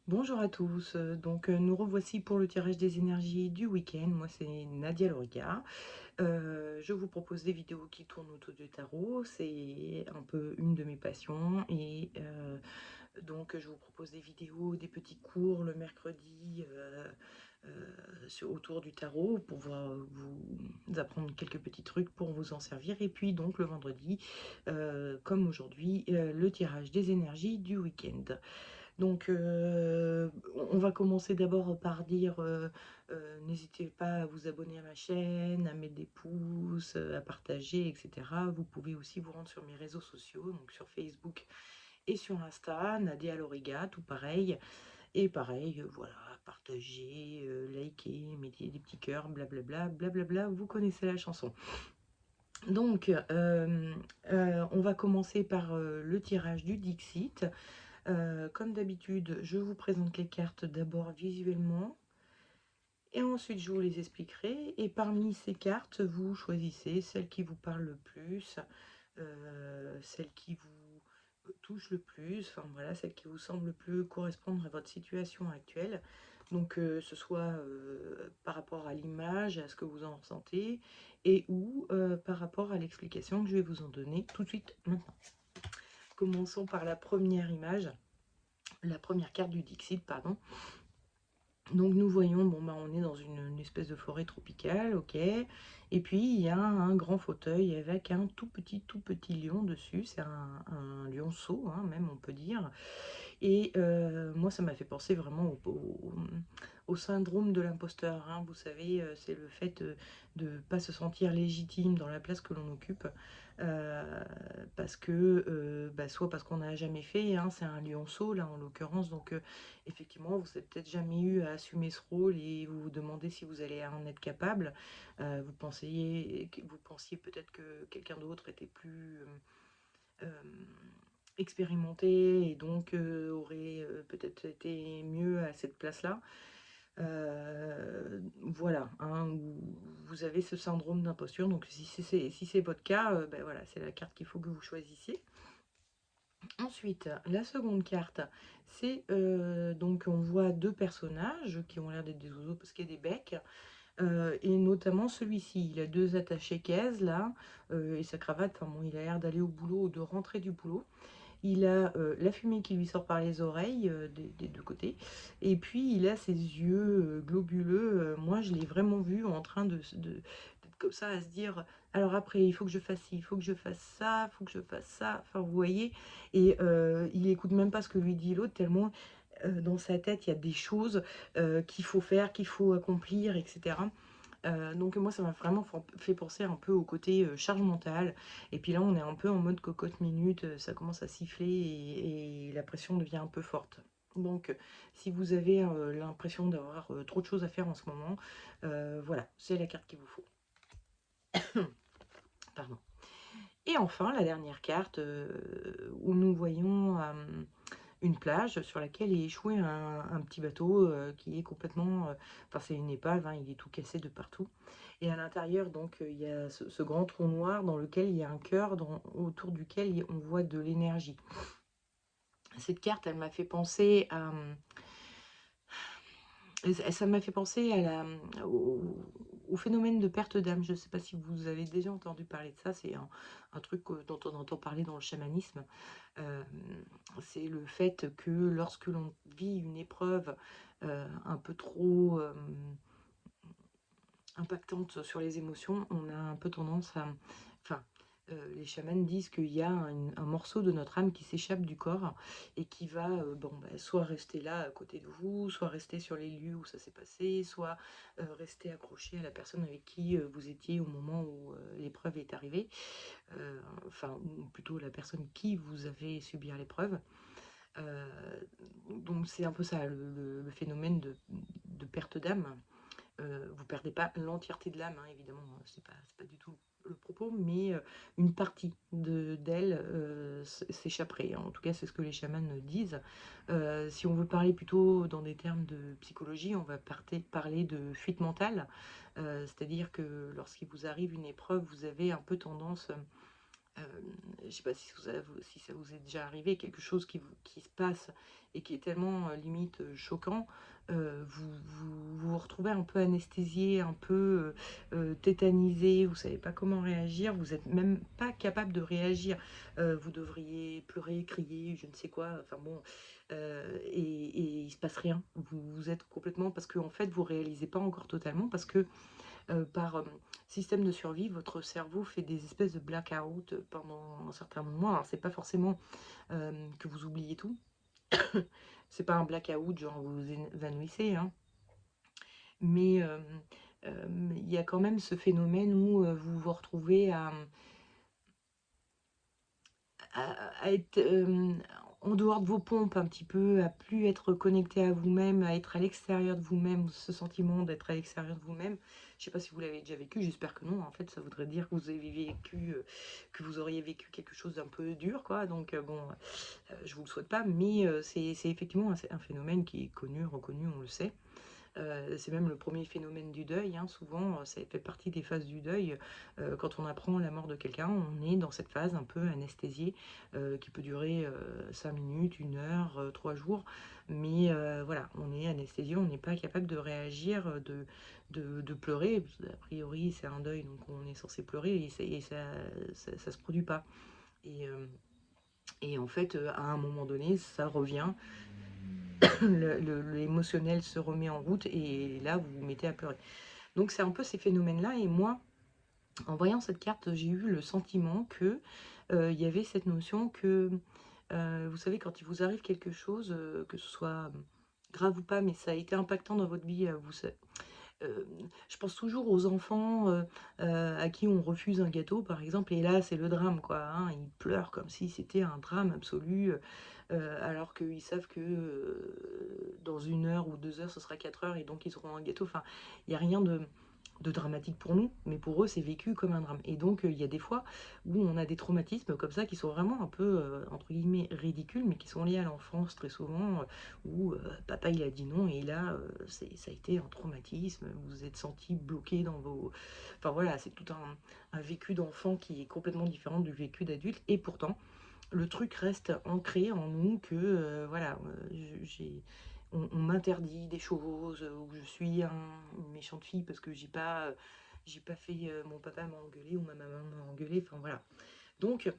Bonjour à tous, nous revoici pour le tirage des énergies du week-end. Moi c'est Nadia Loriga. Je vous propose des vidéos qui tournent autour du tarot, c'est un peu une de mes passions et donc je vous propose des vidéos, des petits cours le mercredi autour du tarot pour vous apprendre quelques petits trucs pour vous en servir. Et puis donc le vendredi, comme aujourd'hui, le tirage des énergies du week-end. Donc, on va commencer d'abord par dire, n'hésitez pas à vous abonner à ma chaîne, à mettre des pouces, à partager, etc. Vous pouvez aussi vous rendre sur mes réseaux sociaux, donc sur Facebook et sur Insta, Nadia Loriga, tout pareil. Et pareil, voilà, partagez, likez, mettez des petits cœurs, blablabla, blablabla, vous connaissez la chanson. Donc, on va commencer par le tirage du Dixit. Comme d'habitude, je vous présente les cartes d'abord visuellement et ensuite je vous les expliquerai. Et parmi ces cartes, vous choisissez celle qui vous parle le plus, celle qui vous touche le plus, enfin voilà, celle qui vous semble le plus correspondre à votre situation actuelle. Donc ce soit par rapport à l'image, à ce que vous en ressentez, et ou par rapport à l'explication que je vais vous en donner tout de suite maintenant. Commençons par la première image. La première carte du Dixit, pardon. Donc nous voyons, bon bah on est dans une espèce de forêt tropicale, ok. Et puis il y a un grand fauteuil avec un tout petit lion dessus. C'est un lionceau, hein, même on peut dire. Et moi ça m'a fait penser vraiment au syndrome de l'imposteur, hein. Vous savez, c'est le fait de ne pas se sentir légitime dans la place que l'on occupe. Parce que, soit parce qu'on n'a jamais fait, hein, c'est un lionceau là en l'occurrence, donc effectivement vous n'avez peut-être jamais eu à assumer ce rôle et vous vous demandez si vous allez en être capable. Vous pensiez peut-être que quelqu'un d'autre était plus expérimenté et donc aurait peut-être été mieux à cette place-là. Voilà, hein, vous avez ce syndrome d'imposture, donc si c'est votre cas, ben voilà, c'est la carte qu'il faut que vous choisissiez. Ensuite, la seconde carte, c'est donc on voit deux personnages qui ont l'air d'être des oiseaux parce qu'il y a des becs. Et notamment celui-ci, il a deux attachés caisses là, et sa cravate, enfin bon, il a l'air d'aller au boulot ou de rentrer du boulot. Il a la fumée qui lui sort par les oreilles des deux côtés. Et puis il a ses yeux globuleux. Moi je l'ai vraiment vu en train d'être comme ça à se dire, alors après il faut que je fasse ci, il faut que je fasse ça, il faut que je fasse ça. Enfin vous voyez. Et il écoute même pas ce que lui dit l'autre tellement dans sa tête il y a des choses qu'il faut faire, qu'il faut accomplir, etc. Donc moi ça m'a vraiment fait penser un peu au côté charge mentale. Et puis là on est un peu en mode cocotte minute, ça commence à siffler et la pression devient un peu forte. Donc si vous avez l'impression d'avoir trop de choses à faire en ce moment, voilà, c'est la carte qu'il vous faut. Pardon. Et enfin la dernière carte où nous voyons une plage sur laquelle est échoué un petit bateau qui est complètement... Enfin, c'est une épave, hein, il est tout cassé de partout. Et à l'intérieur, donc, il y a ce grand trou noir dans lequel il y a un cœur, autour duquel on voit de l'énergie. Cette carte, elle m'a fait penser à... Ça m'a fait penser au phénomène de perte d'âme. Je ne sais pas si vous avez déjà entendu parler de ça. C'est un truc dont on entend parler dans le chamanisme. Euh, c'est le fait que lorsque l'on vit une épreuve un peu trop impactante sur les émotions, on a un peu tendance à... Enfin, les chamans disent qu'il y a un morceau de notre âme qui s'échappe du corps et qui va soit rester là à côté de vous, soit rester sur les lieux où ça s'est passé, soit rester accroché à la personne avec qui vous étiez au moment où l'épreuve est arrivée, enfin, ou plutôt la personne qui vous avait subir l'épreuve. Donc c'est un peu ça, le phénomène de perte d'âme. Vous perdez pas l'entièreté de l'âme, hein, évidemment, c'est pas du tout le propos, mais une partie d'elle s'échapperait. En tout cas, c'est ce que les chamans disent. Si on veut parler plutôt dans des termes de psychologie, on va parler de fuite mentale. C'est-à-dire que lorsqu'il vous arrive une épreuve, vous avez un peu tendance Je ne sais pas si ça vous est déjà arrivé, quelque chose qui se passe et qui est tellement limite choquant, vous retrouvez un peu anesthésié, un peu tétanisé, vous savez pas comment réagir, vous n'êtes même pas capable de réagir. Vous devriez pleurer, crier, je ne sais quoi, enfin bon, et il se passe rien. Vous êtes complètement, parce que en fait vous réalisez pas encore totalement, parce que par système de survie, votre cerveau fait des espèces de blackout pendant un certain moment. Alors, c'est pas forcément que vous oubliez tout. C'est pas un blackout, genre vous vous évanouissez, hein. Mais il y a quand même ce phénomène où vous vous retrouvez à être en dehors de vos pompes un petit peu, à plus être connecté à vous-même, à être à l'extérieur de vous-même, ce sentiment d'être à l'extérieur de vous-même. Je sais pas si vous l'avez déjà vécu, j'espère que non. En fait, ça voudrait dire que vous avez vécu, que vous auriez vécu quelque chose d'un peu dur, quoi. Donc bon, je vous le souhaite pas, mais c'est effectivement un phénomène qui est connu, reconnu, on le sait. C'est même le premier phénomène du deuil, hein. Souvent, ça fait partie des phases du deuil. Quand on apprend la mort de quelqu'un, on est dans cette phase un peu anesthésiée qui peut durer 5 minutes, 1 heure, 3 jours. Mais voilà, on est anesthésié, on n'est pas capable de réagir, de pleurer. A priori, c'est un deuil, donc on est censé pleurer et ça se produit pas. Et, euh, et en fait, à un moment donné, ça revient, l'émotionnel se remet en route et là, vous vous mettez à pleurer. Donc c'est un peu ces phénomènes-là. Et moi, en voyant cette carte, j'ai eu le sentiment que il y avait cette notion que, vous savez, quand il vous arrive quelque chose, que ce soit grave ou pas, mais ça a été impactant dans votre vie, je pense toujours aux enfants à qui on refuse un gâteau, par exemple, et là, c'est le drame, quoi, hein. Ils pleurent comme si c'était un drame absolu, alors qu'ils savent que dans 1 heure ou 2 heures, ce sera 4 heures, et donc ils auront un gâteau. Enfin, il n'y a rien de dramatique pour nous, mais pour eux, c'est vécu comme un drame. Et donc, il y a des fois où on a des traumatismes comme ça qui sont vraiment un peu, entre guillemets, ridicules, mais qui sont liés à l'enfance très souvent, où papa il a dit non, et là, ça a été un traumatisme, vous vous êtes senti bloqué dans vos... Enfin voilà, c'est tout un vécu d'enfant qui est complètement différent du vécu d'adulte, et pourtant, le truc reste ancré en nous que, voilà, on m'interdit des choses, où je suis une méchante fille parce que j'ai pas fait, mon papa m'a engueulé ou ma maman m'a engueulé, enfin voilà. Donc,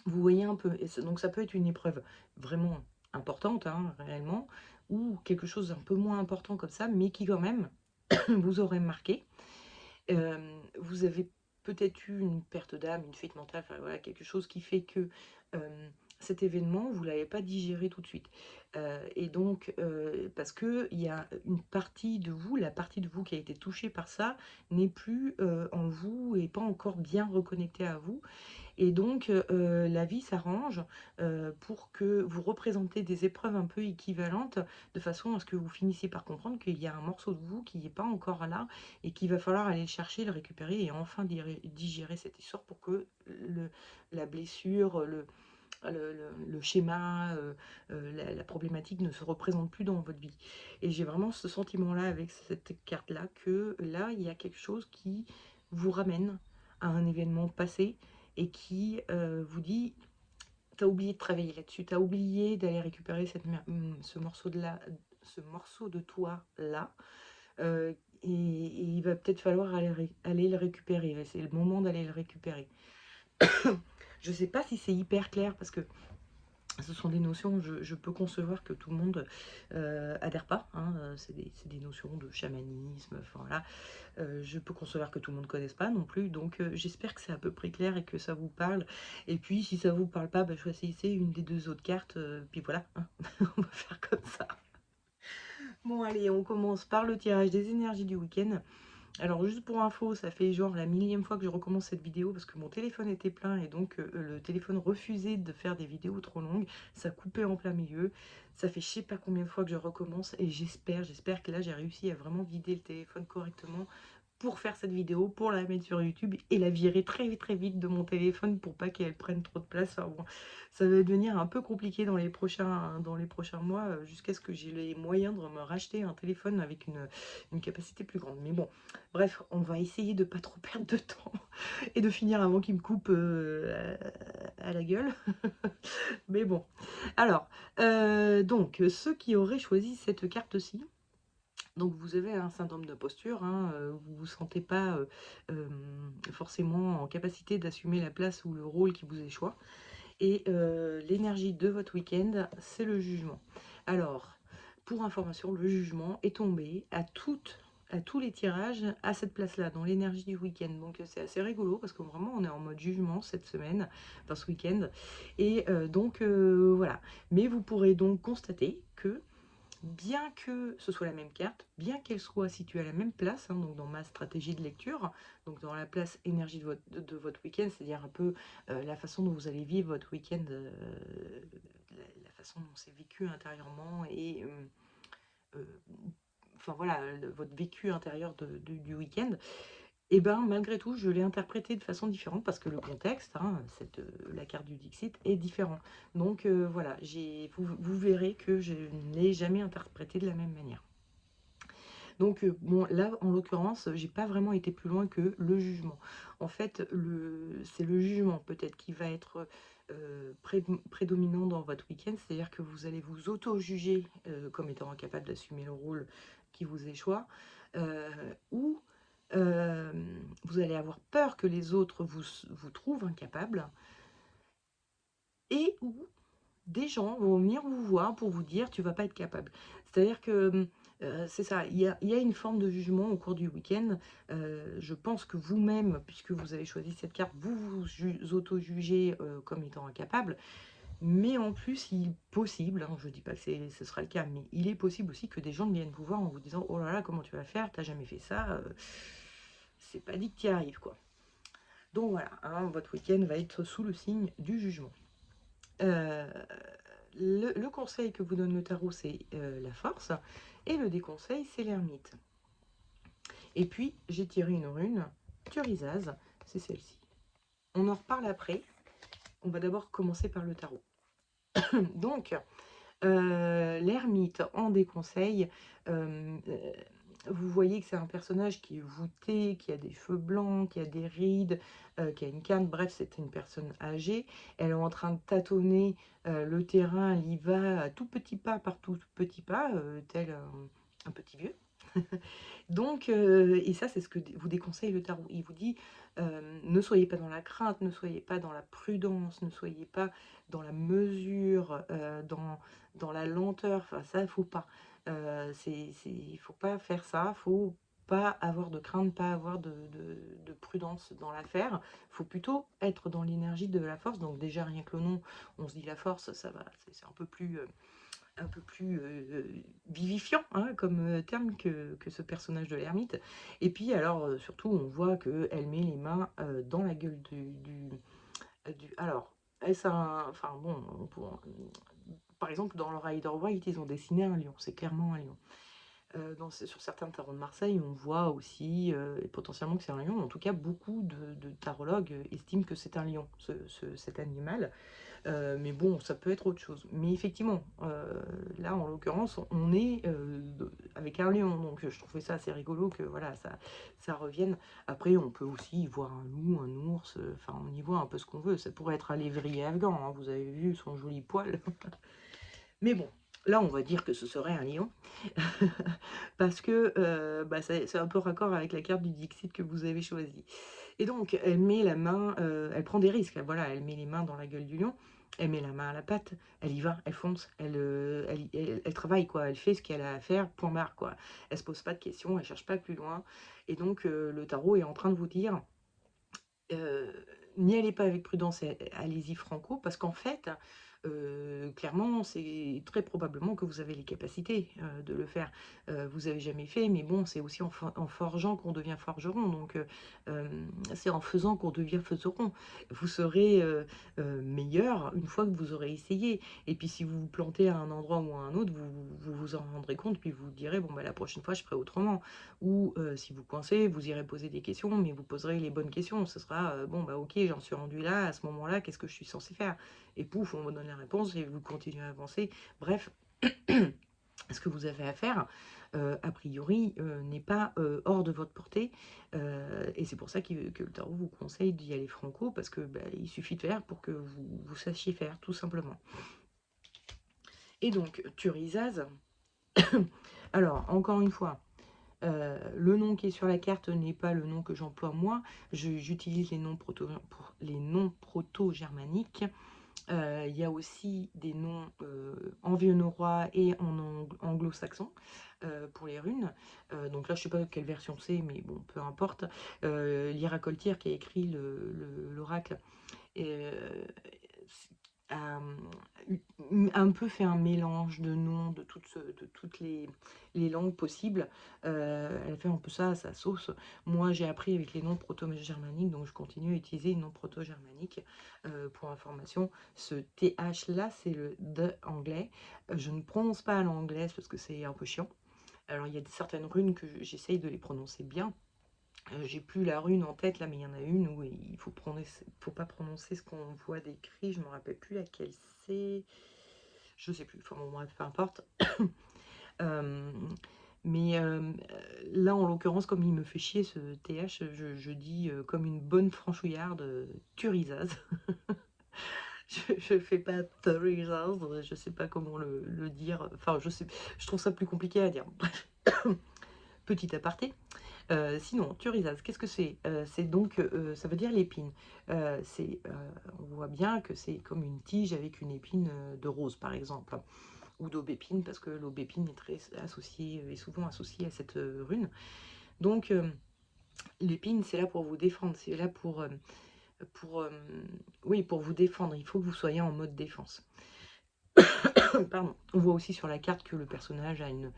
vous voyez un peu, donc ça peut être une épreuve vraiment importante, hein, réellement, ou quelque chose d'un peu moins important comme ça, mais qui quand même vous aurait marqué. Vous avez peut-être eu une perte d'âme, une fuite mentale, enfin voilà, quelque chose qui fait que cet événement, vous ne l'avez pas digéré tout de suite. Et donc, parce qu'il y a une partie de vous, la partie de vous qui a été touchée par ça, n'est plus en vous et pas encore bien reconnectée à vous. Et donc, la vie s'arrange pour que vous représentez des épreuves un peu équivalentes, de façon à ce que vous finissiez par comprendre qu'il y a un morceau de vous qui n'est pas encore là et qu'il va falloir aller le chercher, le récupérer et enfin digérer cette histoire pour que la blessure, le schéma, la problématique ne se représente plus dans votre vie. Et j'ai vraiment ce sentiment-là avec cette carte-là, que là, il y a quelque chose qui vous ramène à un événement passé et qui vous dit, t'as oublié de travailler là-dessus, t'as oublié d'aller récupérer ce morceau de toi là, et il va peut-être falloir aller le récupérer. C'est le moment d'aller le récupérer. Je sais pas si c'est hyper clair, parce que ce sont des notions, je peux concevoir que tout le monde adhère pas, hein, c'est des notions de chamanisme, enfin voilà. Je peux concevoir que tout le monde ne connaisse pas non plus, donc j'espère que c'est à peu près clair et que ça vous parle. Et puis si ça vous parle pas, bah, choisissez une des 2 autres cartes, puis voilà, hein. On va faire comme ça. Bon allez, on commence par le tirage des énergies du week-end. Alors juste pour info, ça fait genre la millième fois que je recommence cette vidéo parce que mon téléphone était plein et donc le téléphone refusait de faire des vidéos trop longues. Ça coupait en plein milieu. Ça fait je sais pas combien de fois que je recommence, et j'espère que là j'ai réussi à vraiment vider le téléphone correctement pour faire cette vidéo, pour la mettre sur YouTube et la virer très vite de mon téléphone pour pas qu'elle prenne trop de place. Enfin bon, ça va devenir un peu compliqué dans les prochains mois, jusqu'à ce que j'ai les moyens de me racheter un téléphone avec une capacité plus grande. Mais bon, bref, on va essayer de pas trop perdre de temps et de finir avant qu'il me coupe à la gueule. Mais bon, alors, donc, ceux qui auraient choisi cette carte-ci, donc vous avez un syndrome de posture, hein, vous ne vous sentez pas forcément en capacité d'assumer la place ou le rôle qui vous échoit. Et l'énergie de votre week-end, c'est le jugement. Alors, pour information, le jugement est tombé à tous les tirages à cette place-là, dans l'énergie du week-end. Donc c'est assez rigolo parce que vraiment on est en mode jugement cette semaine, enfin ce week-end. Et donc voilà. Mais vous pourrez donc constater que bien que ce soit la même carte, bien qu'elle soit située à la même place, hein, donc dans ma stratégie de lecture, donc dans la place énergie de votre week-end, c'est-à-dire un peu la façon dont vous allez vivre votre week-end, la façon dont c'est vécu intérieurement et euh, enfin voilà, votre vécu intérieur du week-end, et ben malgré tout, je l'ai interprété de façon différente parce que le contexte, hein, la carte du Dixit, est différent. Donc voilà, vous verrez que je ne l'ai jamais interprété de la même manière. Donc bon, là, en l'occurrence, j'ai pas vraiment été plus loin que le jugement. En fait, c'est le jugement peut-être qui va être prédominant dans votre week-end, c'est-à-dire que vous allez vous auto-juger comme étant incapable d'assumer le rôle qui vous échoit, ou vous allez avoir peur que les autres vous trouvent incapable, et ou des gens vont venir vous voir pour vous dire tu vas pas être capable. C'est-à-dire que c'est ça, il y a une forme de jugement au cours du week-end. Je pense que vous-même, puisque vous avez choisi cette carte, vous vous auto-jugez comme étant incapable. Mais en plus, il est possible, hein, je ne dis pas que ce sera le cas, mais il est possible aussi que des gens viennent vous voir en vous disant oh là là, comment tu vas faire, t'as jamais fait ça, c'est pas dit que tu y arrives, quoi. Donc voilà, hein, votre week-end va être sous le signe du jugement. Euh, le conseil que vous donne le tarot, c'est la force, et le déconseil, c'est l'ermite. Et puis, j'ai tiré une rune, Thurisaz, c'est celle-ci. On en reparle après. On va d'abord commencer par le tarot. Donc, l'ermite en déconseil, vous voyez que c'est un personnage qui est voûté, qui a des cheveux blancs, qui a des rides, qui a une canne, bref, c'est une personne âgée. Elle est en train de tâtonner le terrain, elle y va à tout petit pas par tout petit pas, tel un petit vieux. Donc, et ça, c'est ce que vous déconseille le tarot. Il vous dit, ne soyez pas dans la crainte, ne soyez pas dans la prudence, ne soyez pas dans la mesure, dans la lenteur. Enfin, ça, il ne faut pas. Il faut pas faire ça. Il faut pas avoir de crainte, pas avoir de prudence dans l'affaire. Il faut plutôt être dans l'énergie de la force. Donc déjà, rien que le nom, on se dit la force, ça va, c'est un peu plus vivifiant, hein, comme terme que ce personnage de l'ermite. Et puis alors surtout on voit qu'elle met les mains dans la gueule alors est-ce enfin bon, par exemple dans le Rider White ils ont dessiné un lion, c'est clairement un lion. Sur certains tarots de Marseille, on voit aussi potentiellement que c'est un lion. En tout cas, beaucoup de tarologues estiment que c'est un lion, cet animal. Mais bon, ça peut être autre chose. Mais effectivement, là, en l'occurrence, on est avec un lion. Donc, je trouvais ça assez rigolo que voilà, ça revienne. Après, on peut aussi y voir un loup, un ours. Enfin, on y voit un peu ce qu'on veut. Ça pourrait être un lévrier afghan, hein, vous avez vu son joli poil. Mais bon, là, on va dire que ce serait un lion. Parce que bah, c'est un peu raccord avec la carte du Dixit que vous avez choisi. Et donc, elle met la main, elle prend des risques. Voilà, elle met les mains dans la gueule du lion, elle met la main à la patte, elle y va, elle fonce, elle travaille, quoi. Elle fait ce qu'elle a à faire, point barre, quoi. Elle se pose pas de questions, elle cherche pas plus loin. Et donc, le tarot est en train de vous dire, n'y allez pas avec prudence, allez-y franco, parce qu'en fait, clairement, c'est très probablement que vous avez les capacités de le faire. Vous avez jamais fait, mais bon, c'est aussi en forgeant qu'on devient forgeron, donc c'est en faisant qu'on devient faiseron. Vous serez meilleur une fois que vous aurez essayé. Et puis si vous vous plantez à un endroit ou à un autre, vous vous en rendrez compte, puis vous direz, bon, bah, la prochaine fois, je ferai autrement. Ou si vous coincez, vous irez poser des questions, mais vous poserez les bonnes questions. Ce sera, bon, bah, ok, j'en suis rendu là, à ce moment-là, qu'est-ce que je suis censé faire? Et pouf, on vous donne la réponse et vous continuez à avancer. Bref, ce que vous avez à faire, a priori, n'est pas hors de votre portée. Et c'est pour ça que le tarot vous conseille d'y aller franco, parce que bah, il suffit de faire pour que vous sachiez faire, tout simplement. Et donc, Thurisaz, alors, encore une fois, le nom qui est sur la carte n'est pas le nom que j'emploie moi. J'utilise les noms proto-germaniques. Il y a aussi des noms en vieux-norrois et en anglo-saxon pour les runes. Donc là, je ne sais pas quelle version c'est, mais bon, peu importe. Lyra Coltier, qui a écrit l'oracle, a un peu fait un mélange de noms de toutes les langues possibles. Elle fait un peu ça à sa sauce. Moi, j'ai appris avec les noms proto-germaniques, donc je continue à utiliser les noms proto-germaniques. Pour information, ce TH là, c'est le D anglais. Je ne prononce pas à l'anglaise parce que c'est un peu chiant. Alors, il y a certaines runes que j'essaye de les prononcer bien. J'ai plus la rune en tête là, mais il y en a une où il faut pas prononcer ce qu'on voit décrit. Je me rappelle plus laquelle c'est. Je sais plus. Enfin bon, bref, peu importe. Euh, mais là, en l'occurrence, comme il me fait chier ce TH, je dis comme une bonne franchouillarde, Thurisaz. Je fais pas Thurisaz, je sais pas comment le dire. Enfin, je trouve ça plus compliqué à dire. Bref, petit aparté. Sinon, Thurisaz, qu'est-ce que c'est? C'est donc, ça veut dire l'épine. On voit bien que c'est comme une tige avec une épine de rose, par exemple, ou d'aubépine, parce que l'aubépine est est souvent associée à cette rune. Donc, l'épine, c'est là pour vous défendre, c'est là pour, oui, pour vous défendre. Il faut que vous soyez en mode défense. Pardon. On voit aussi sur la carte que le personnage a une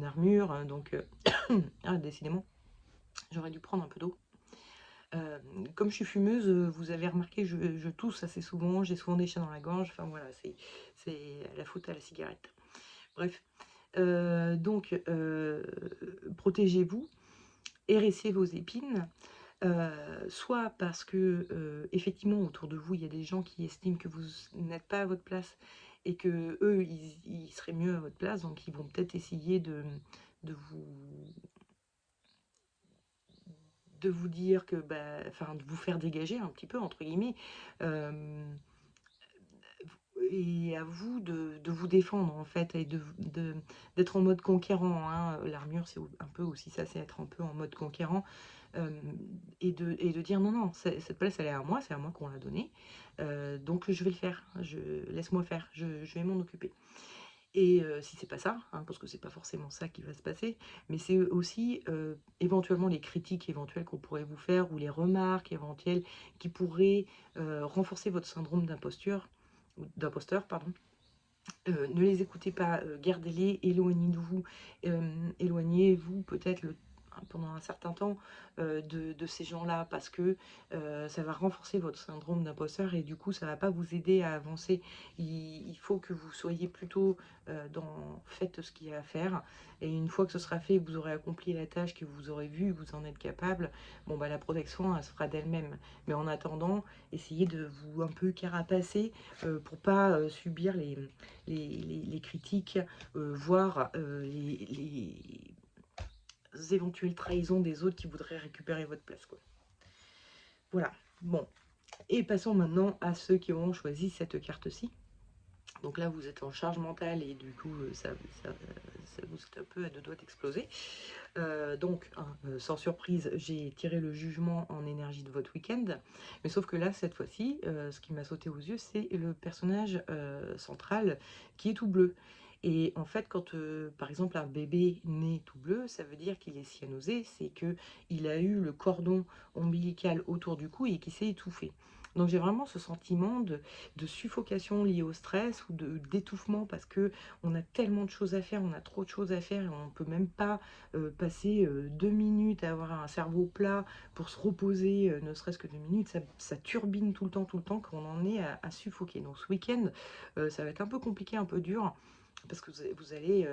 armure, hein, donc, ah, décidément. J'aurais dû prendre un peu d'eau. Comme je suis fumeuse, vous avez remarqué, je tousse assez souvent, j'ai souvent des chats dans la gorge, enfin voilà, c'est la faute à la cigarette. Bref, donc protégez-vous, hérissez vos épines, soit parce que effectivement autour de vous il y a des gens qui estiment que vous n'êtes pas à votre place et que eux ils seraient mieux à votre place, donc ils vont peut-être essayer de vous dire que, bah, enfin, de vous faire dégager un petit peu, entre guillemets, et à vous de vous défendre, en fait, et d'être en mode conquérant, hein. L'armure, c'est un peu aussi ça, c'est être un peu en mode conquérant, et de dire non, non, cette place, elle est à moi, c'est à moi qu'on l'a donnée, donc je vais le faire, laisse-moi faire, je vais m'en occuper. Et si c'est pas ça, hein, parce que c'est pas forcément ça qui va se passer, mais c'est aussi éventuellement les critiques éventuelles qu'on pourrait vous faire ou les remarques éventuelles qui pourraient renforcer votre syndrome d'imposteur, pardon. Ne les écoutez pas, gardez-les, éloignez-vous peut-être pendant un certain temps de ces gens-là, parce que ça va renforcer votre syndrome d'imposteur et du coup ça va pas vous aider à avancer. Il faut que vous soyez plutôt faites ce qu'il y a à faire, et une fois que ce sera fait, vous aurez accompli la tâche, que vous aurez vu, vous en êtes capable, bon bah la protection elle se fera d'elle-même. Mais en attendant, essayez de vous un peu carapacer pour pas subir les critiques, voire les éventuelles trahisons des autres qui voudraient récupérer votre place, quoi. Voilà, bon. Et passons maintenant à ceux qui auront choisi cette carte-ci. Donc là, vous êtes en charge mentale et du coup, ça vous est un peu à deux doigts d'exploser. Donc, sans surprise, j'ai tiré le jugement en énergie de votre week-end. Mais sauf que là, cette fois-ci, ce qui m'a sauté aux yeux, c'est le personnage central qui est tout bleu. Et en fait, quand par exemple un bébé naît tout bleu, ça veut dire qu'il est cyanosé, c'est qu'il a eu le cordon ombilical autour du cou et qu'il s'est étouffé. Donc j'ai vraiment ce sentiment de suffocation liée au stress ou d'étouffement, parce que on a tellement de choses à faire, on a trop de choses à faire et on ne peut même pas passer 2 minutes à avoir un cerveau plat pour se reposer, ne serait-ce que 2 minutes. Ça turbine tout le temps qu'on en est à suffoquer. Donc ce week-end, ça va être un peu compliqué, un peu dur. parce que vous allez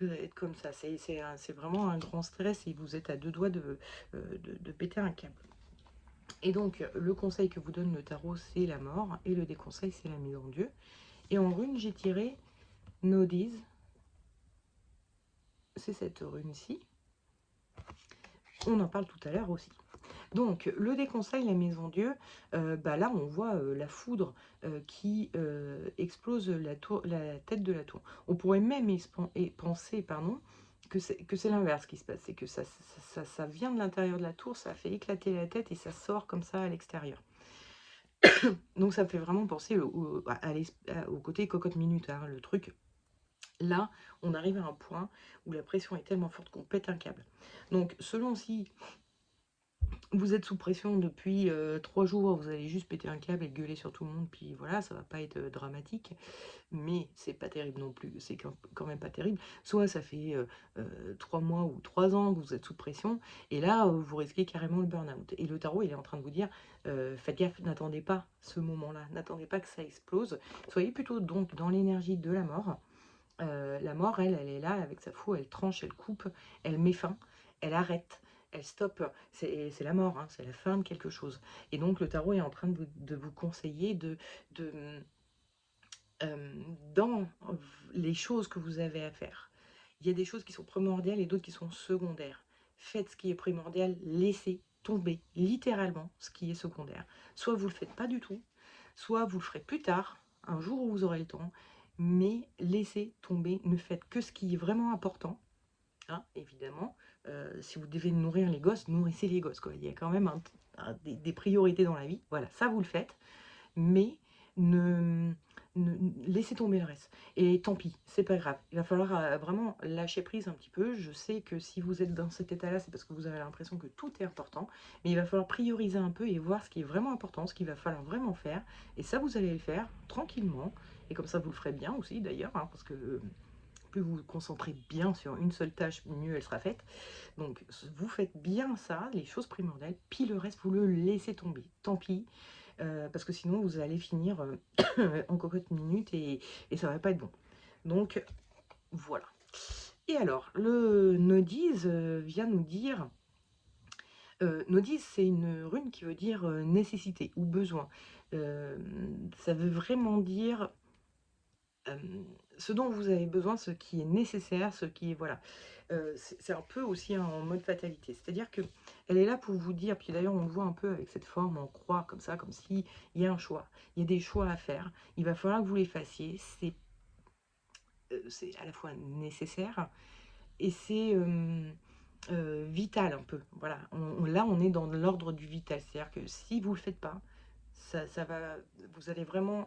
être comme ça. C'est vraiment un grand stress et vous êtes à deux doigts de péter un câble. Et donc, le conseil que vous donne le tarot, c'est la mort, et le déconseil, c'est la mise en Dieu. Et en rune, j'ai tiré Nodis, c'est cette rune-ci. On en parle tout à l'heure aussi. Donc, le déconseil, la mise en Dieu, là, on voit la foudre qui explose la tête de la tour. On pourrait même penser, pardon, que c'est l'inverse qui se passe, c'est que ça vient de l'intérieur de la tour, ça fait éclater la tête et ça sort comme ça à l'extérieur. Donc ça me fait vraiment penser au côté cocotte minute, hein, le truc. Là, on arrive à un point où la pression est tellement forte qu'on pète un câble. Donc selon si vous êtes sous pression depuis 3 jours, vous allez juste péter un câble et gueuler sur tout le monde, puis voilà, ça va pas être dramatique, mais c'est pas terrible non plus, c'est quand même pas terrible. Soit ça fait 3 mois ou 3 ans que vous êtes sous pression, et là, vous risquez carrément le burn-out. Et le tarot, il est en train de vous dire, faites gaffe, n'attendez pas ce moment-là, n'attendez pas que ça explose, soyez plutôt donc dans l'énergie de la mort. La mort, elle est là avec sa faux, elle tranche, elle coupe, elle met fin, elle arrête, elle stoppe. C'est la mort, hein, c'est la fin de quelque chose. Et donc le tarot est en train de vous conseiller de dans les choses que vous avez à faire. Il y a des choses qui sont primordiales et d'autres qui sont secondaires. Faites ce qui est primordial, laissez tomber littéralement ce qui est secondaire. Soit vous ne le faites pas du tout, soit vous le ferez plus tard, un jour où vous aurez le temps, mais laissez tomber, ne faites que ce qui est vraiment important. Hein, évidemment, si vous devez nourrir les gosses, nourrissez les gosses, quoi. Il y a quand même des priorités dans la vie. Voilà, ça vous le faites, mais ne, laissez tomber le reste. Et tant pis, c'est pas grave. Il va falloir vraiment lâcher prise un petit peu. Je sais que si vous êtes dans cet état-là, c'est parce que vous avez l'impression que tout est important, mais il va falloir prioriser un peu et voir ce qui est vraiment important, ce qu'il va falloir vraiment faire. Et ça, vous allez le faire tranquillement. Et comme ça, vous le ferez bien aussi, d'ailleurs, hein, parce que plus vous vous concentrez bien sur une seule tâche, mieux elle sera faite. Donc, vous faites bien ça, les choses primordiales, puis le reste, vous le laissez tomber. Tant pis, parce que sinon, vous allez finir en cocotte minute et ça va pas être bon. Donc, voilà. Et alors, le Nodis vient nous dire... Nodis, c'est une rune qui veut dire nécessité ou besoin. Ça veut vraiment dire ce dont vous avez besoin, ce qui est nécessaire, ce qui est... Voilà. C'est un peu aussi en mode fatalité. C'est-à-dire que elle est là pour vous dire, puis d'ailleurs on le voit un peu avec cette forme en croix, comme ça, comme s'il y a un choix. Il y a des choix à faire. Il va falloir que vous les fassiez. C'est à la fois nécessaire et c'est vital un peu. Voilà. Là, on est dans l'ordre du vital. C'est-à-dire que si vous ne le faites pas, ça va, vous allez vraiment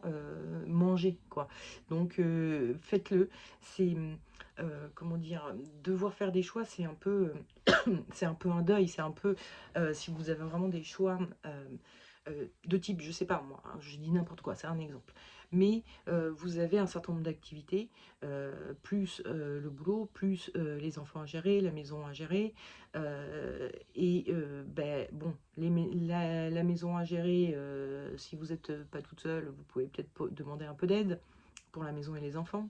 manger, quoi. Donc, faites-le. C'est, comment dire, devoir faire des choix, c'est un peu, c'est un peu un deuil. C'est un peu, si vous avez vraiment des choix de type, je sais pas moi, hein, je dis n'importe quoi, c'est un exemple. Mais vous avez un certain nombre d'activités, plus le boulot, plus les enfants à gérer, la maison à gérer. Bon, la maison à gérer, si vous n'êtes pas toute seule, vous pouvez peut-être demander un peu d'aide pour la maison et les enfants.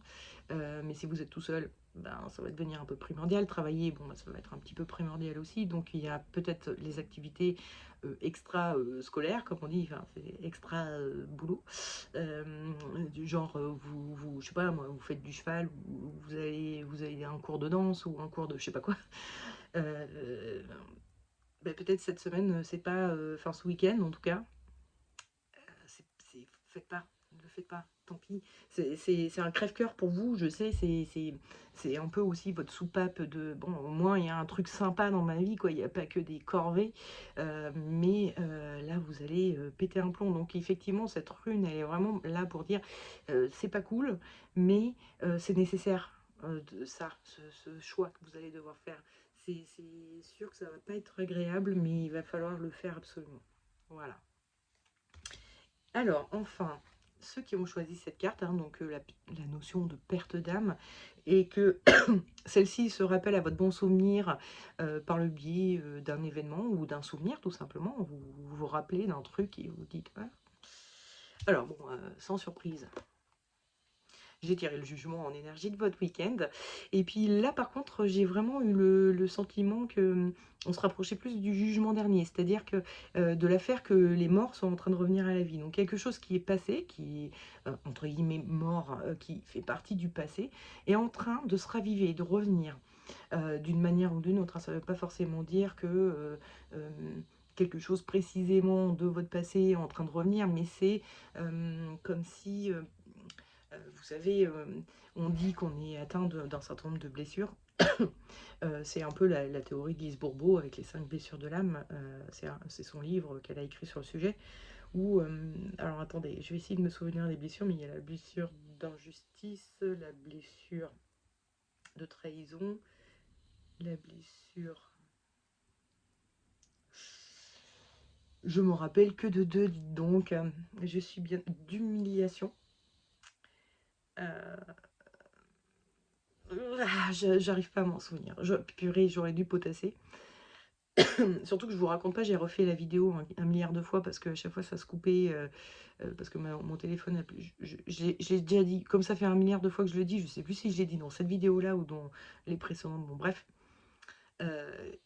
Mais si vous êtes tout seul, ben, ça va devenir un peu primordial. Travailler, bon, ben, ça va être un petit peu primordial aussi. Donc il y a peut-être les activités extra scolaires, comme on dit, enfin, c'est extra boulot. Du genre, je sais pas, moi, vous faites du cheval, vous avez un cours de danse ou un cours de je sais pas quoi. Peut-être cette semaine, c'est pas, enfin ce week-end en tout cas, faites pas, ne le faites pas, tant pis. C'est un crève-cœur pour vous, je sais, c'est un peu aussi votre soupape de, bon, au moins il y a un truc sympa dans ma vie, quoi, il n'y a pas que des corvées, mais là vous allez péter un plomb. Donc effectivement, cette rune, elle est vraiment là pour dire, c'est pas cool, mais c'est nécessaire, ce choix que vous allez devoir faire. C'est sûr que ça va pas être agréable, mais il va falloir le faire absolument. Voilà. Alors, enfin, ceux qui ont choisi cette carte, hein, donc la notion de perte d'âme, et que celle-ci se rappelle à votre bon souvenir par le biais d'un événement ou d'un souvenir, tout simplement. Vous vous rappelez d'un truc et vous dites... Ah. Alors, bon, sans surprise, j'ai tiré le jugement en énergie de votre week-end. Et puis là, par contre, j'ai vraiment eu le sentiment que on se rapprochait plus du jugement dernier, c'est-à-dire que de l'affaire que les morts sont en train de revenir à la vie. Donc quelque chose qui est passé, qui est entre guillemets mort, qui fait partie du passé, est en train de se raviver, de revenir d'une manière ou d'une autre, hein. Ça ne veut pas forcément dire que euh, quelque chose précisément de votre passé est en train de revenir, mais c'est comme si, vous savez, on dit qu'on est atteint d'un certain nombre de blessures. C'est un peu la théorie de Lise Bourbeau avec les 5 blessures de l'âme. C'est son livre qu'elle a écrit sur le sujet. Alors attendez, je vais essayer de me souvenir des blessures, mais il y a la blessure d'injustice, la blessure de trahison, la blessure... Je me rappelle que de deux, dites donc. Je suis bien d'humiliation. J'arrive pas à m'en souvenir. Purée, j'aurais dû potasser. Surtout que je vous raconte pas, j'ai refait la vidéo un milliard de fois parce que à chaque fois ça se coupait, parce que mon téléphone a plus. Je l'ai déjà dit, comme ça fait un milliard de fois que je le dis, je sais plus si je l'ai dit dans cette vidéo-là ou dans les précédentes. Bon, bref.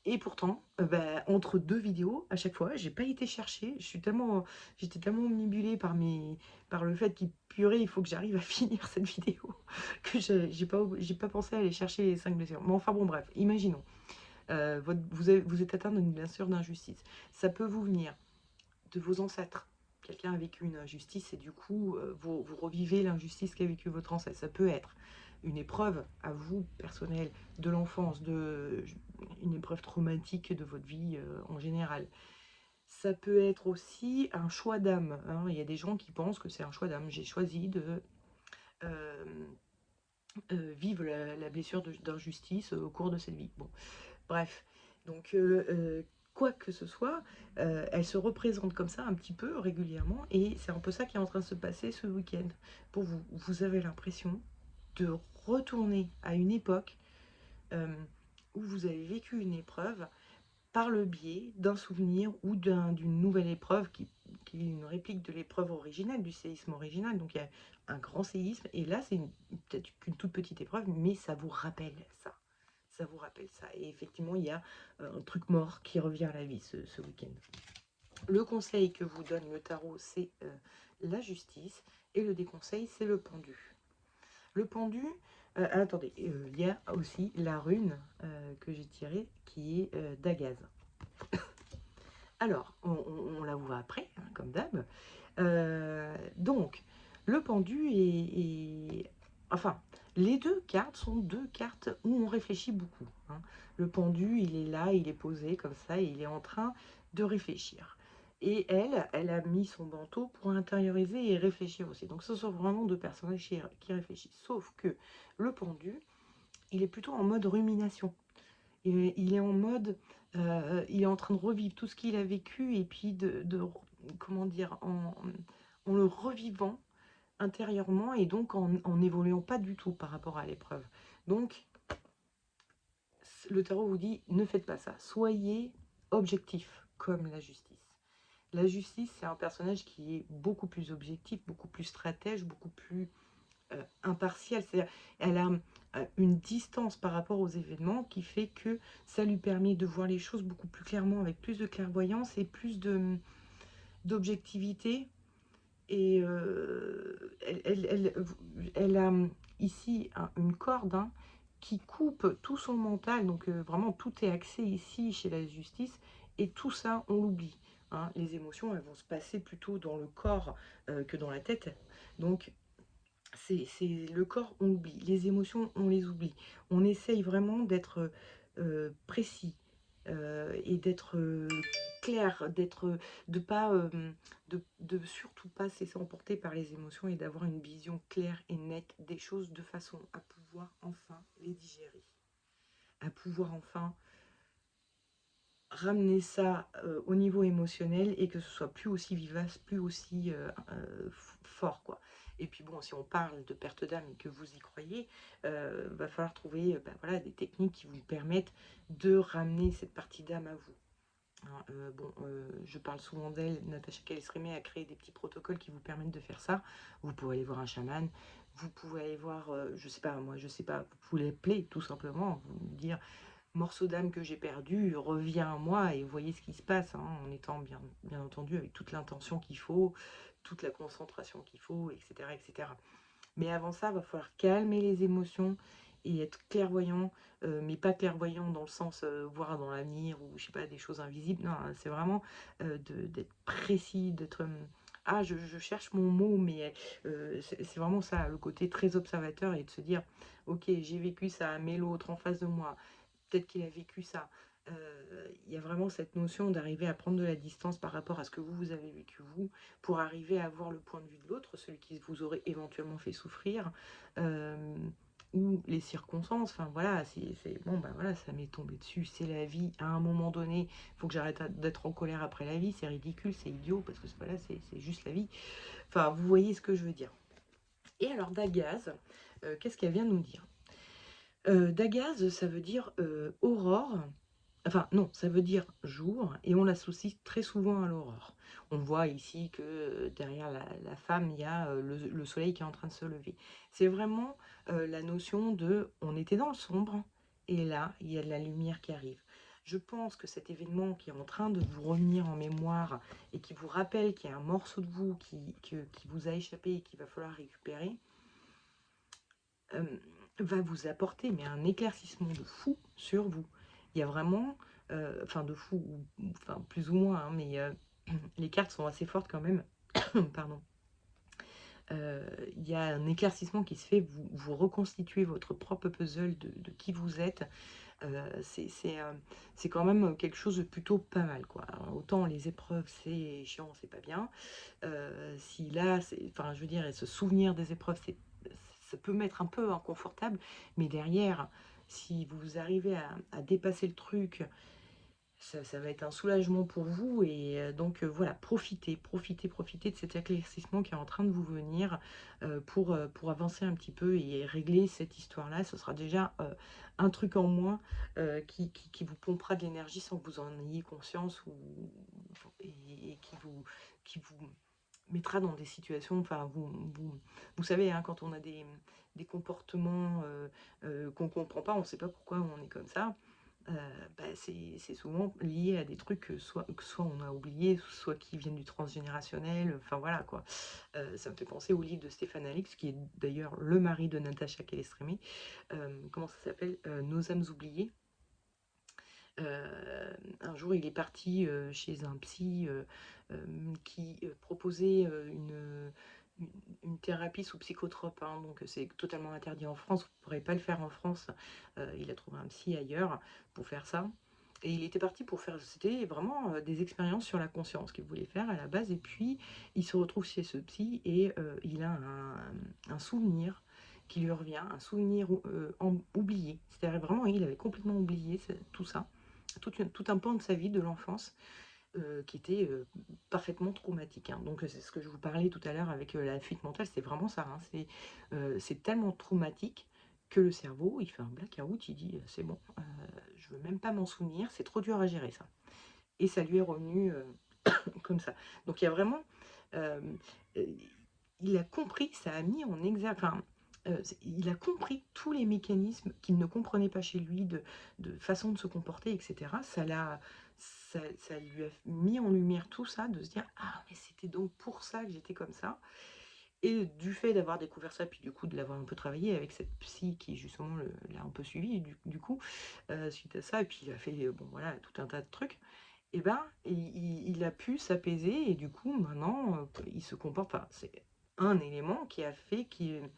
Et pourtant, bah, entre deux vidéos, à chaque fois, j'ai pas été chercher. J'étais tellement omnibulée par le fait qu'il purée, il faut que j'arrive à finir cette vidéo que j'ai pas pensé à aller chercher les 5 blessures. Mais enfin bon, bref, imaginons. Vous êtes atteint d'une blessure d'injustice. Ça peut vous venir de vos ancêtres. Quelqu'un a vécu une injustice et du coup, vous revivez l'injustice qu'a vécu votre ancêtre. Ça peut être une épreuve à vous, personnelle, de l'enfance, une épreuve traumatique de votre vie en général. Ça peut être aussi un choix d'âme, hein. Il y a des gens qui pensent que c'est un choix d'âme. J'ai choisi de euh, vivre la blessure d'injustice au cours de cette vie. Bon, bref, donc quoi que ce soit, elle se représente comme ça un petit peu régulièrement et c'est un peu ça qui est en train de se passer ce week-end. Pour vous, vous avez l'impression de retourner à une époque euh, où vous avez vécu une épreuve par le biais d'un souvenir ou d'une nouvelle épreuve qui est une réplique de l'épreuve originale, du séisme original. Donc il y a un grand séisme et là c'est peut-être qu'une toute petite épreuve, mais ça vous rappelle ça. Ça vous rappelle ça. Et effectivement, il y a un truc mort qui revient à la vie ce week-end. Le conseil que vous donne le tarot, c'est la justice. Et le déconseil, c'est le pendu. Le pendu, attendez, il y a aussi la rune que j'ai tirée qui est d'Agaz. Alors, on la voit après, hein, comme d'hab. Donc, le pendu enfin, les deux cartes sont deux cartes où on réfléchit beaucoup, hein. Le pendu, il est là, il est posé comme ça, et il est en train de réfléchir. Et elle a mis son manteau pour intérioriser et réfléchir aussi. Donc, ce sont vraiment deux personnages qui réfléchissent. Sauf que le pendu, il est plutôt en mode rumination. Il est en mode, il est en train de revivre tout ce qu'il a vécu et puis comment dire, en le revivant intérieurement et donc en n'évoluant pas du tout par rapport à l'épreuve. Donc, le tarot vous dit, ne faites pas ça. Soyez objectif comme la justice. La justice, c'est un personnage qui est beaucoup plus objectif, beaucoup plus stratège, beaucoup plus impartiale. C'est-à-dire, elle a une distance par rapport aux événements qui fait que ça lui permet de voir les choses beaucoup plus clairement, avec plus de clairvoyance et plus d'objectivité. Et elle a ici une corde, hein, qui coupe tout son mental. Donc vraiment, tout est axé ici chez la justice. Et tout ça, on l'oublie, hein. Les émotions, elles vont se passer plutôt dans le corps que dans la tête. Donc c'est le corps, on oublie. Les émotions, on les oublie. On essaye vraiment d'être précis et d'être clair, de surtout pas se laisser emporter par les émotions et d'avoir une vision claire et nette des choses de façon à pouvoir enfin les digérer, à pouvoir enfin ramener ça au niveau émotionnel et que ce soit plus aussi vivace, plus aussi fort, quoi. Et puis bon, si on parle de perte d'âme et que vous y croyez, va falloir trouver voilà, des techniques qui vous permettent de ramener cette partie d'âme à vous, hein. Je parle souvent d'elle, Natacha Calesrémé a créé des petits protocoles qui vous permettent de faire ça. Vous pouvez aller voir un chaman, Vous pouvez aller voir, je sais pas, moi, je sais pas, vous pouvez l'appeler tout simplement, vous dire: «Morceau d'âme que j'ai perdu, reviens à moi» et vous voyez ce qui se passe, hein, en étant bien entendu avec toute l'intention qu'il faut, toute la concentration qu'il faut et cetera et cetera. Mais avant ça, va falloir calmer les émotions et être clairvoyant, mais pas clairvoyant dans le sens, voir dans l'avenir ou je sais pas, des choses invisibles. Non, hein, c'est vraiment, d'être précis, d'être, ah je cherche mon mot, mais c'est vraiment ça, le côté très observateur et de se dire: «OK, j'ai vécu ça, mais l'autre en face de moi, peut-être qu'il a vécu ça». Il y a vraiment cette notion d'arriver à prendre de la distance par rapport à ce que vous avez vécu vous, pour arriver à voir le point de vue de l'autre, celui qui vous aurait éventuellement fait souffrir, hem, ou les circonstances. Enfin voilà, c'est bon, bah, voilà, ça m'est tombé dessus, c'est la vie. À un moment donné, il faut que j'arrête d'être en colère après la vie, c'est ridicule, c'est idiot parce que voilà, c'est juste la vie. Enfin, vous voyez ce que je veux dire. Et alors Dagaz, qu'est-ce qu'elle vient nous dire? Dagaz, ça veut dire, aurore. Enfin non, ça veut dire jour et on l'associe très souvent à l'aurore. On voit ici que, derrière la femme, il y a, le soleil qui est en train de se lever. C'est vraiment, la notion de on était dans le sombre et là, il y a de la lumière qui arrive. Je pense que cet événement qui est en train de vous revenir en mémoire et qui vous rappelle qu'il y a un morceau de vous qui vous a échappé et qu'il va falloir récupérer, hem, va vous apporter mais un éclaircissement de fou sur vous. Il y a vraiment, enfin de fou ou enfin plus ou moins, hein, mais les cartes sont assez fortes quand même. Pardon. Il y a un éclaircissement qui se fait, vous reconstituez votre propre puzzle de qui vous êtes. C'est quand même quelque chose de plutôt pas mal, quoi. Alors autant les épreuves, c'est chiant, c'est pas bien. Si là, enfin, je veux dire, et se souvenir des épreuves, ça peut m'être un peu inconfortable, mais derrière, si vous arrivez à dépasser le truc, ça va être un soulagement pour vous et donc voilà, profitez de cet éclaircissement qui est en train de vous venir, pour avancer un petit peu et régler cette histoire-là. Ce sera déjà, un truc en moins, qui vous pompera de l'énergie sans que vous en ayez conscience ou et qui vous mettra dans des situations, enfin vous savez, hein, quand on a des comportements, qu'on comprend pas, on sait pas pourquoi on est comme ça. Heu, bah, c'est souvent lié à des trucs que soit on a oubliés, soit qui viennent du transgénérationnel, enfin voilà quoi. Ça me fait penser au livre de Stéphane Alix, qui est d'ailleurs le mari de Natacha Calestrémé. Comment ça s'appelle? Nos âmes oubliées. Un jour, il est parti, chez un psy, qui, proposait, une une thérapie sous psychotrope, hein, donc c'est totalement interdit en France. Vous ne pourrez pas le faire en France. Il a trouvé un psy ailleurs pour faire ça et il était parti pour faire c'était vraiment, des expériences sur la conscience qu'il voulait faire à la base et puis il se retrouve chez ce psy et il a un souvenir qui lui revient, un souvenir oublié. C'est-à-dire vraiment, il avait complètement oublié tout ça tout un pan de sa vie, de l'enfance, qui était, parfaitement traumatique, hein. Donc, c'est ce que je vous parlais tout à l'heure avec, la fuite mentale, c'est vraiment ça, hein. C'est tellement traumatique que le cerveau, il fait un blackout, il dit: «C'est bon, je veux même pas m'en souvenir, c'est trop dur à gérer ça» et ça lui est revenu, comme ça. Donc il y a vraiment, hem, heu, il a compris, ça a mis en exergue enfin, il a compris tous les mécanismes qu'il ne comprenait pas chez lui de façon de se comporter et cetera. Ça lui a mis en lumière tout ça, de se dire: «Ah mais c'était donc pour ça que j'étais comme ça» et du fait d'avoir découvert ça, puis du coup de l'avoir un peu travaillé avec cette psy qui justement l'a un peu suivi du coup, suite à ça et puis il a fait, bon voilà, tout un tas de trucs et ben, il a pu s'apaiser et du coup maintenant, il se comporte enfin, c'est un élément qui a fait qu'il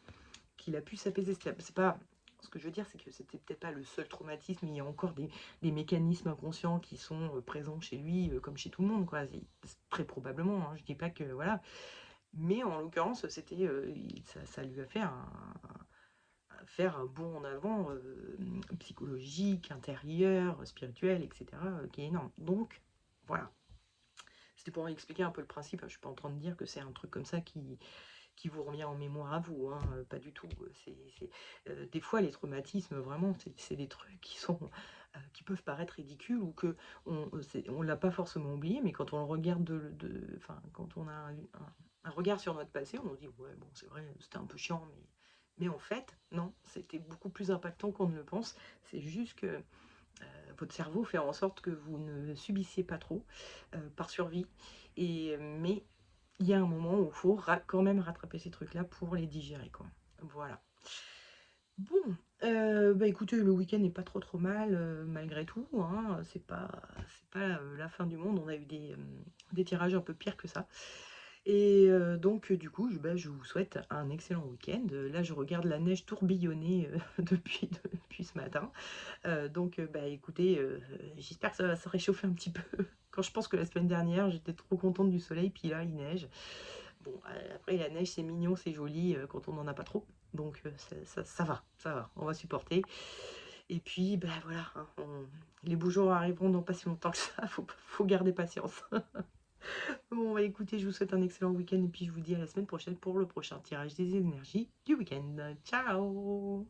a pu s'apaiser. C'est pas ce que je veux dire, c'est que c'était peut-être pas le seul traumatisme, il y a encore des mécanismes inconscients qui sont, présents chez lui, comme chez tout le monde, quoi. C'est très probablement, hein, je dis pas que voilà, mais en l'occurrence, c'était, il ça lui a fait faire un bond en avant, psychologique, intérieur, spirituel et cetera, qui est énorme. Donc voilà. C'était pour expliquer un peu le principe, je suis pas en train de dire que c'est un truc comme ça qui vous revient en mémoire à vous, hein, pas du tout. Des fois les traumatismes vraiment, c'est des trucs qui sont, qui peuvent paraître ridicules ou on l'a pas forcément oublié, mais quand on le regarde enfin, quand on a un regard sur notre passé, on se dit: «Ouais, bon, c'est vrai, c'était un peu chiant, mais Mais en fait, non, c'était beaucoup plus impactant qu'on ne le pense. C'est juste que votre cerveau fait en sorte que vous ne subissiez pas trop par survie. Mais il y a un moment où il faut quand même rattraper ces trucs-là pour les digérer, quoi. Voilà. Bon, bah écoutez, le week-end n'est pas trop mal malgré tout, hein. C'est pas la fin du monde. On a eu des tirages un peu pires que ça. Et donc du coup, bah, je vous souhaite un excellent week-end. Là, je regarde la neige tourbillonner depuis ce matin. Donc bah écoutez, j'espère que ça va se réchauffer un petit peu. Quand je pense que la semaine dernière, j'étais trop contente du soleil, puis là, il neige. Bon, après la neige, c'est mignon, c'est joli quand on n'en a pas trop. Donc ça va, on va supporter. Et puis, bah voilà, hein, les beaux jours arriveront dans pas si longtemps que ça, faut garder patience. Bon, bah écoutez, je vous souhaite un excellent week-end et puis je vous dis à la semaine prochaine pour le prochain tirage des énergies du week-end. Ciao!